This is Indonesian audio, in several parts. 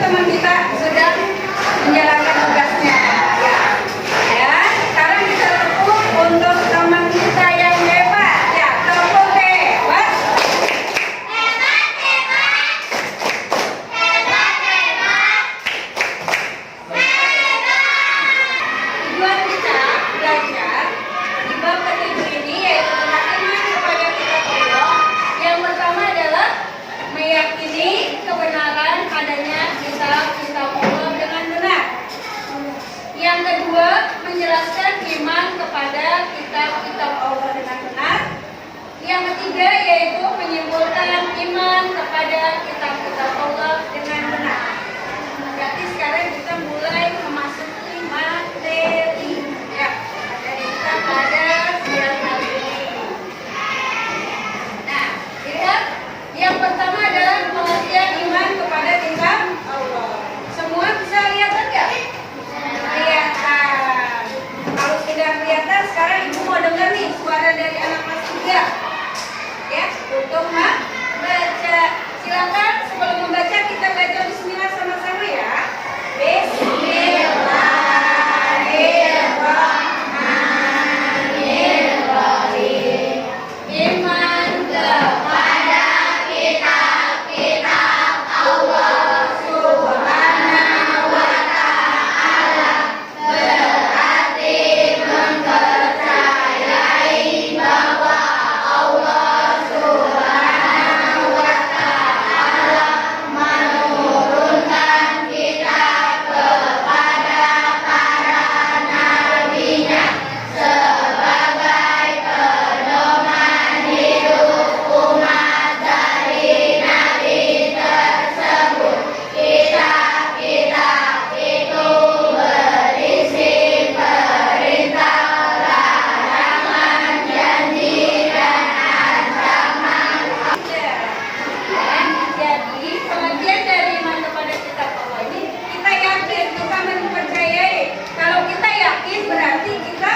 teman-teman kita sudah menjalankan tugasnya. Ya, sekarang kita tepuk untuk teman kita yang hebat. Ya, tepuk hebat. Hebat, hebat. Hebat, hebat. Hebat. Tujuan kita belajar di bab ke-7 ini yaitu tentang iman kepada kitab Allah. Yang pertama adalah meyakini kebenaran adanya kitab Allah dengan benar. Yang kedua, menjelaskan iman kepada kitab Allah dengan benar. Yang ketiga yaitu menyimpulkan iman kepada kitab Allah dengan benar. Berarti sekarang kita mulai memasuki materi. Ya, materi kita pada siang hari ini. Nah, lihat yang pertama adalah pengertian iman kepada kitab Allah. Semua bisa lihat enggak? Kelihatan. Kalau sudah kelihatan, sekarang ibu mau dengar nih suara dari anak kelas 3. Ya, untuk membaca. Silakan sebelum membaca kita baca bismillah sama-sama ya. Bismillahirrahmanirrahim. Iman kepada kitab-kitab Allah Subhanahu wa ta'ala berarti mempercayai bahwa Allah Subhanahu wa ta'ala menurunkan kitab kepada para nabinya sebagai pedoman hidup umat dari nabi tersebut. Kitab-kitab itu berisi perintah, larangan, janji, dan ancaman. Jadi pengertian dari iman kepada kitab Allah ini kita yakin, kita mempercayai. Kalau kita yakin berarti kita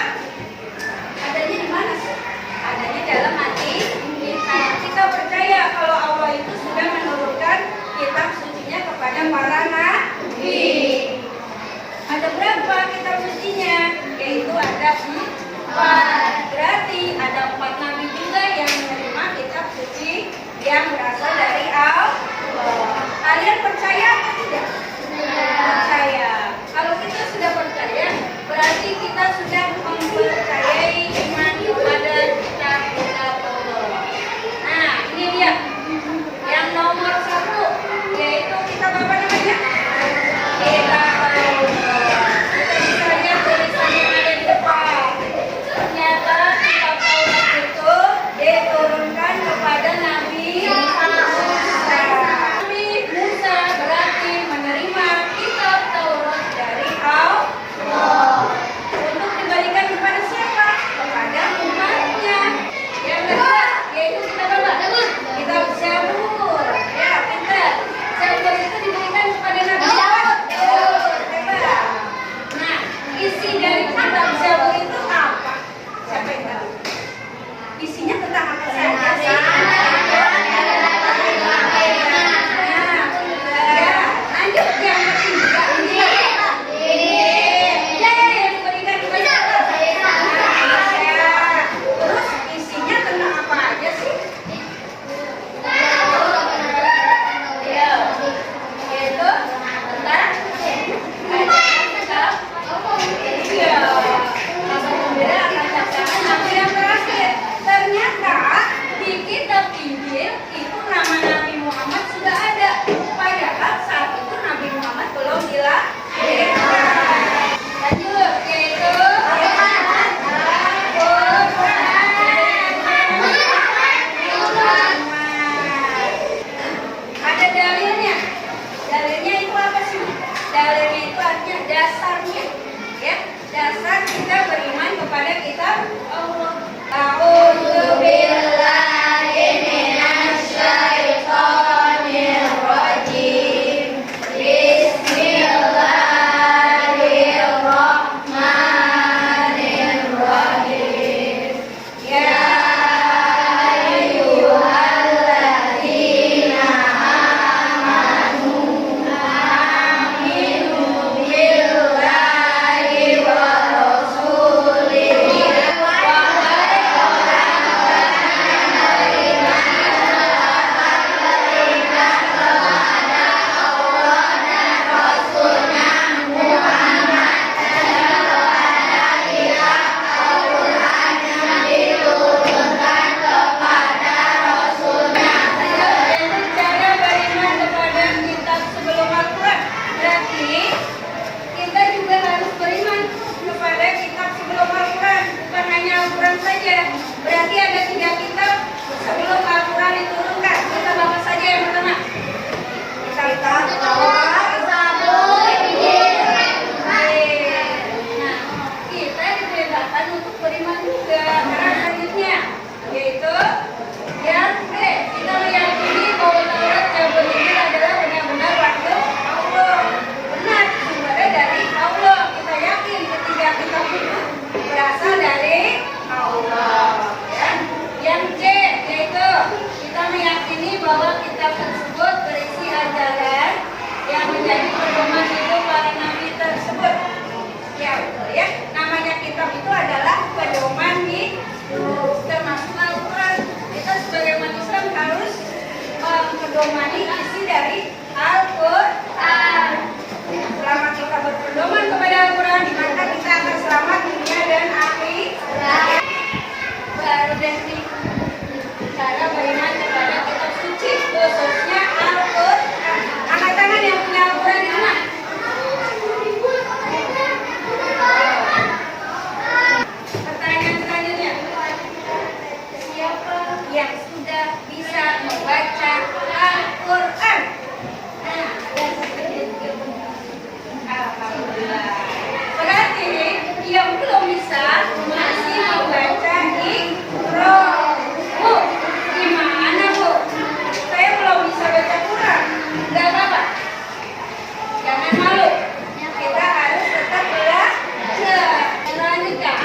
adanya di mana sih? Adanya dalam hati kita. Kita percaya kalau Allah itu sudah menurunkan kitab sucinya kepada para nabi. Ada berapa kitab sucinya? Yaitu ada 4. Berarti ada 4 nabi juga yang menerima kitab suci yang berasal dari Allah. Kalian percaya atau tidak? Percaya. Kalau kita sudah percaya, berarti kita sudah mempercayai iman kepada kitab Allah. Nah, ini dia yang nomor 1, yaitu kitab apa namanya? Kitab Allah. Kita bisa lihat tulisan yang ada di depan. Ternyata kitab Allah itu diturunkan kepada Nabi Musa. Nabi Musa berarti menerima kitab Taurat dari Allah untuk diberikan kepada siapa? Kepada umatnya. Yang kedua yaitu kitab apa? Kitab Zabur. Ya, pintar. Zabur itu diberikan kepada Nabi Daud. Hebat. Nah, isi dari kitab Zabur itu apa? Siapa yang tahu? Isinya tentang apa saja sih? Lanjut yang ketiga ini. Yang diberikan kepada terus isinya tentang apa aja sih? Yaitu tentang yang terakhir. Ternyata di kitab Injil itu nama Nabi Muhammad sudah ada. Padahal saat itu Nabi Muhammad belum dilahirkan. Lanjut, yaitu ada dalilnya. Dalilnya itu apa sih? Dalilnya itu artinya dasarnya, ya. Dasar kita beriman kepada kitab Allah. A'udzubillahi minasyaitonir rajim. Bismillahirrahmanirrahim. Ya ayyuhalladzina amanu Berarti ada 3 kitab sebelum Al-Quran diturunkan. Kitab apa saja yang pertama? Kitab Taurat, Zabur, Injil. Nah, kita diperintahkan untuk beriman juga. Karena selanjutnya yaitu yang B, kita meyakini bahwa Taurat, Zabur, Injil adalah benar-benar wahyu Allah. Benar, sumbernya dari Allah. Kita yakin ketiga kitab itu berasal dari Allah. Ya. Yang C yaitu kita meyakini bahwa kitab tersebut berisi ajaran yang menjadi pedoman hidup para nabi tersebut. Ya betul ya. Namanya kitab itu adalah pedoman hidup, termasuk Al-Quran. Kita sebagai umat Islam harus mempedomani isi dari Al-Quran. Selama kita berpedoman kepada Al-Quran, maka kita akan selamat dunia dan akhirat. Baru deh nih cara beriman kepada kitab suci, khususnya Al-Quran. Angkat tangan yang punya Al-Quran di rumah. Pertanyaan selanjutnya, siapa yang sudah bisa membaca Al-Quran? Nah, ada alhamdulillah. Berarti yang belum bisa masih membaca Iqra. Bu, gimana Bu? Saya belum bisa baca Quran. Gak apa-apa. Jangan malu. Kita harus tetap belajar. Selanjutnya,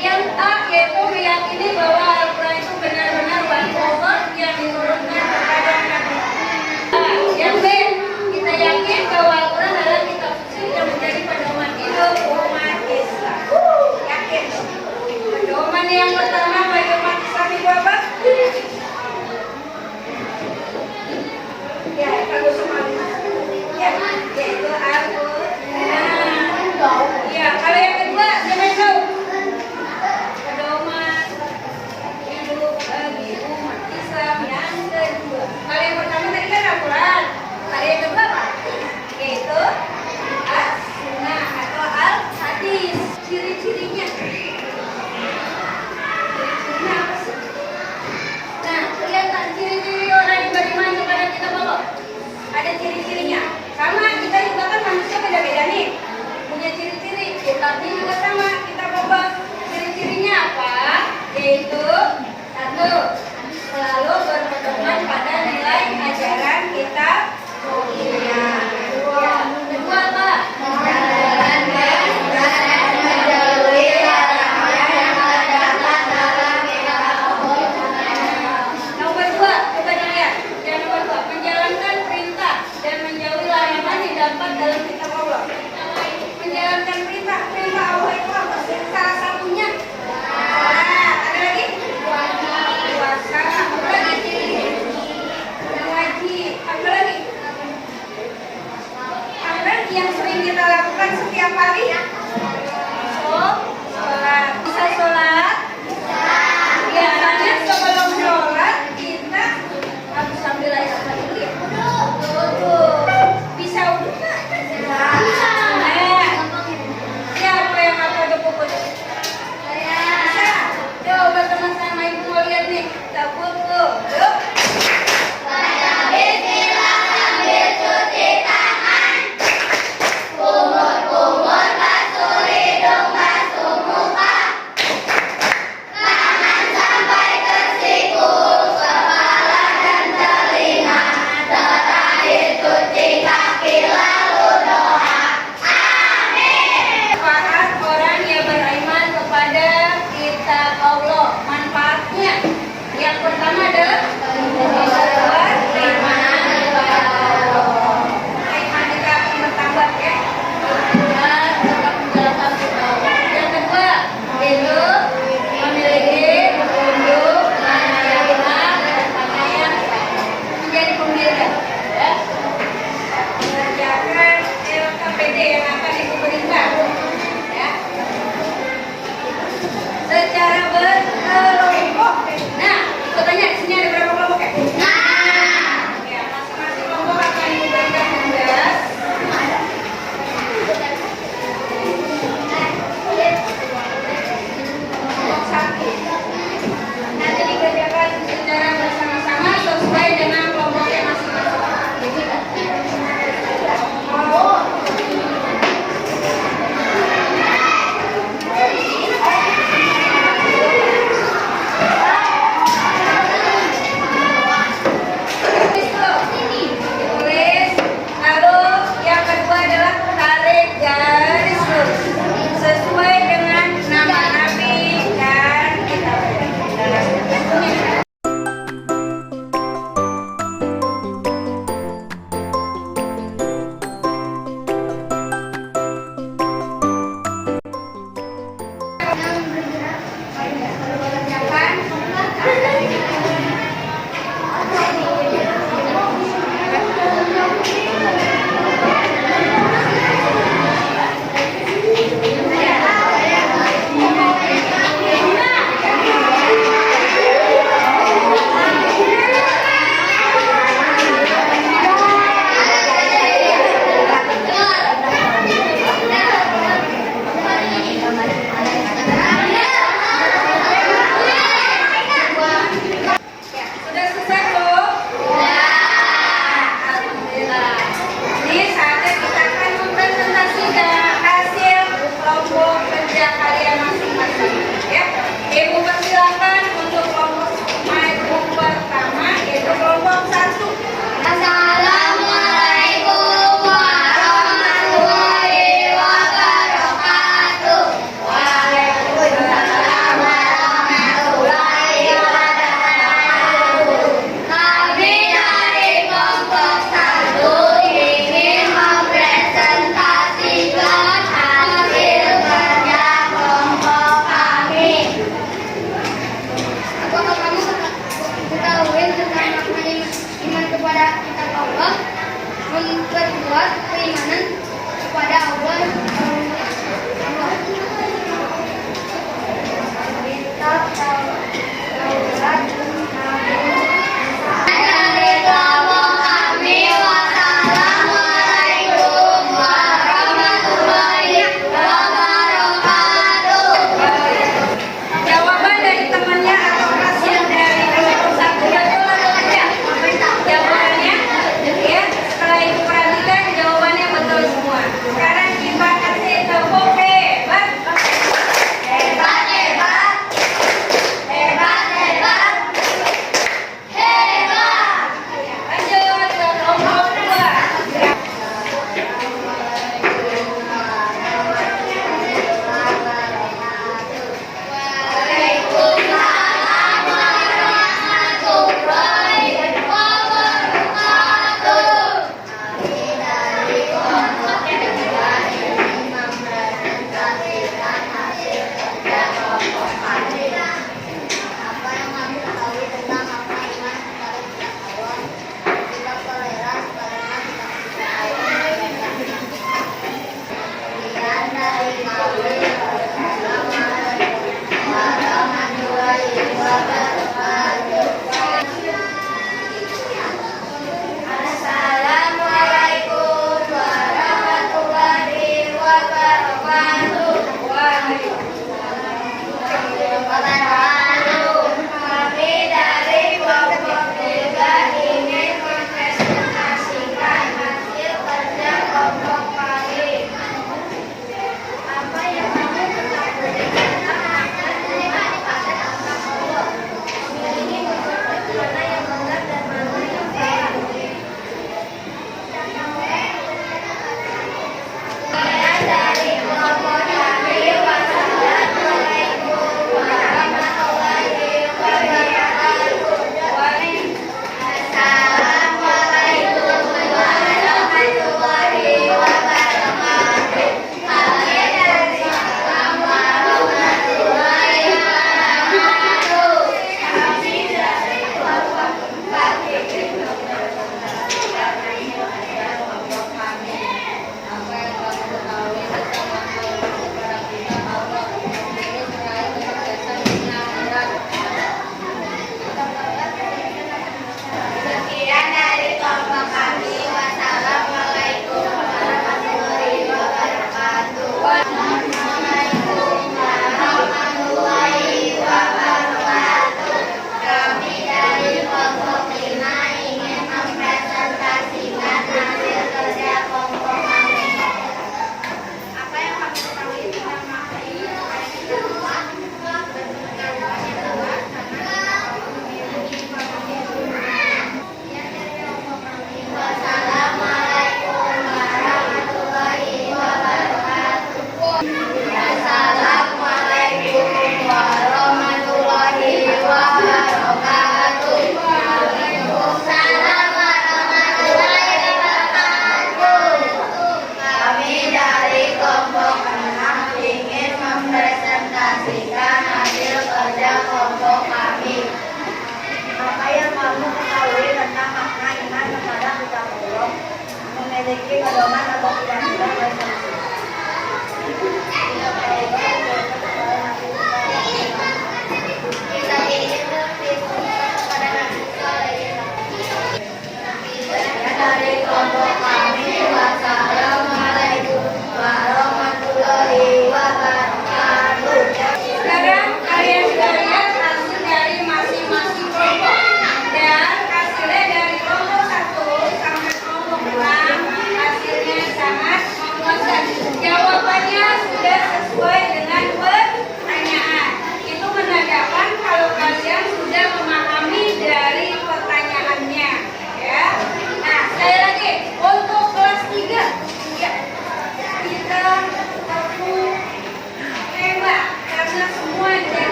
yang A yaitu meyakini bahwa Al-Quran itu benar-benar wahyu Allah yang diturunkan kepada Nabi. Yang B, kita yakin bahwa Al-Quran adalah kitab suci yang menjadi pedoman hidup umat Islam. Yakin? Pedoman yang pertama bagi umat Islam itu apa? Ya, kalau semua ya, yaitu Al-Quran. Ya, kalau yang kedua, siapa yang tahu? Pedoman hidup bagi umat Islam yang kedua. Kalau yang pertama tadi kan Al-Quran. Kalau yang kedua apa? Yaitu As-Sunnah atau Al-Hadis. Ciri-cirinya. Ciri-cirinya apa sih? Nah, kelihatan ciri-ciri orang yang beriman kepada kitab Allah. Ada ciri-cirinya. Sama, kita juga kan manusia beda-beda nih. Punya ciri-ciri. Kitabnya juga sama. Kitab Allah. Ciri-cirinya apa? Yaitu satu, selalu berpedoman pada nilai ajaran kitab mulia. Dua, kedua apa? Menjalankan dan menjauhi larangan yang terdapat dalam kitab Allah. Nomor dua, coba dilihat. Yang nomor dua, menjalankan perintah dan menjauhi larangan yang dapat dalam kitab Allah. Menjalankan perintah Allah itu apa sih? Salah satunya. Ada lagi? Puasa. Apa lagi? Ngaji. Apa lagi? Apa lagi yang sering kita lakukan setiap hari? Sholat. Bisa sholat? Biasanya sebelum sholat kita harus sambil air dulu ya. Bisa udah nggak? Bisa. Siapa yang apa udah puput? Bisa. Coba teman-teman ibu mau lihat nih. Kita puput. Yuk. Bismillah sambil cuci tangan. Kumur-kumur basuh hidung, basuh muka. Tangan sampai ke siku, kepala dan telinga. Terakhir cuci kaki lalu doa. Amin. Manfaat orang yang beriman kepada kitab Allah. Manfaatnya yang pertama adalah beriman kepada Allah. Iman kita akan bertambah ya. Dan tetap menjalankan kitab Allah. Yang kedua itu memiliki petunjuk mana yang benar dan mana yang salah. Menjadi pembimbing ya. Mengerjakan LKPD yang akan diberikan ya. Secara berkelompok. Nah, ikut tanya di sini ada berapa kelompok ya? Ya, masing-masing kelompok akan diberikan tugas. Kelompok 1. membuat keimanan kepada Allah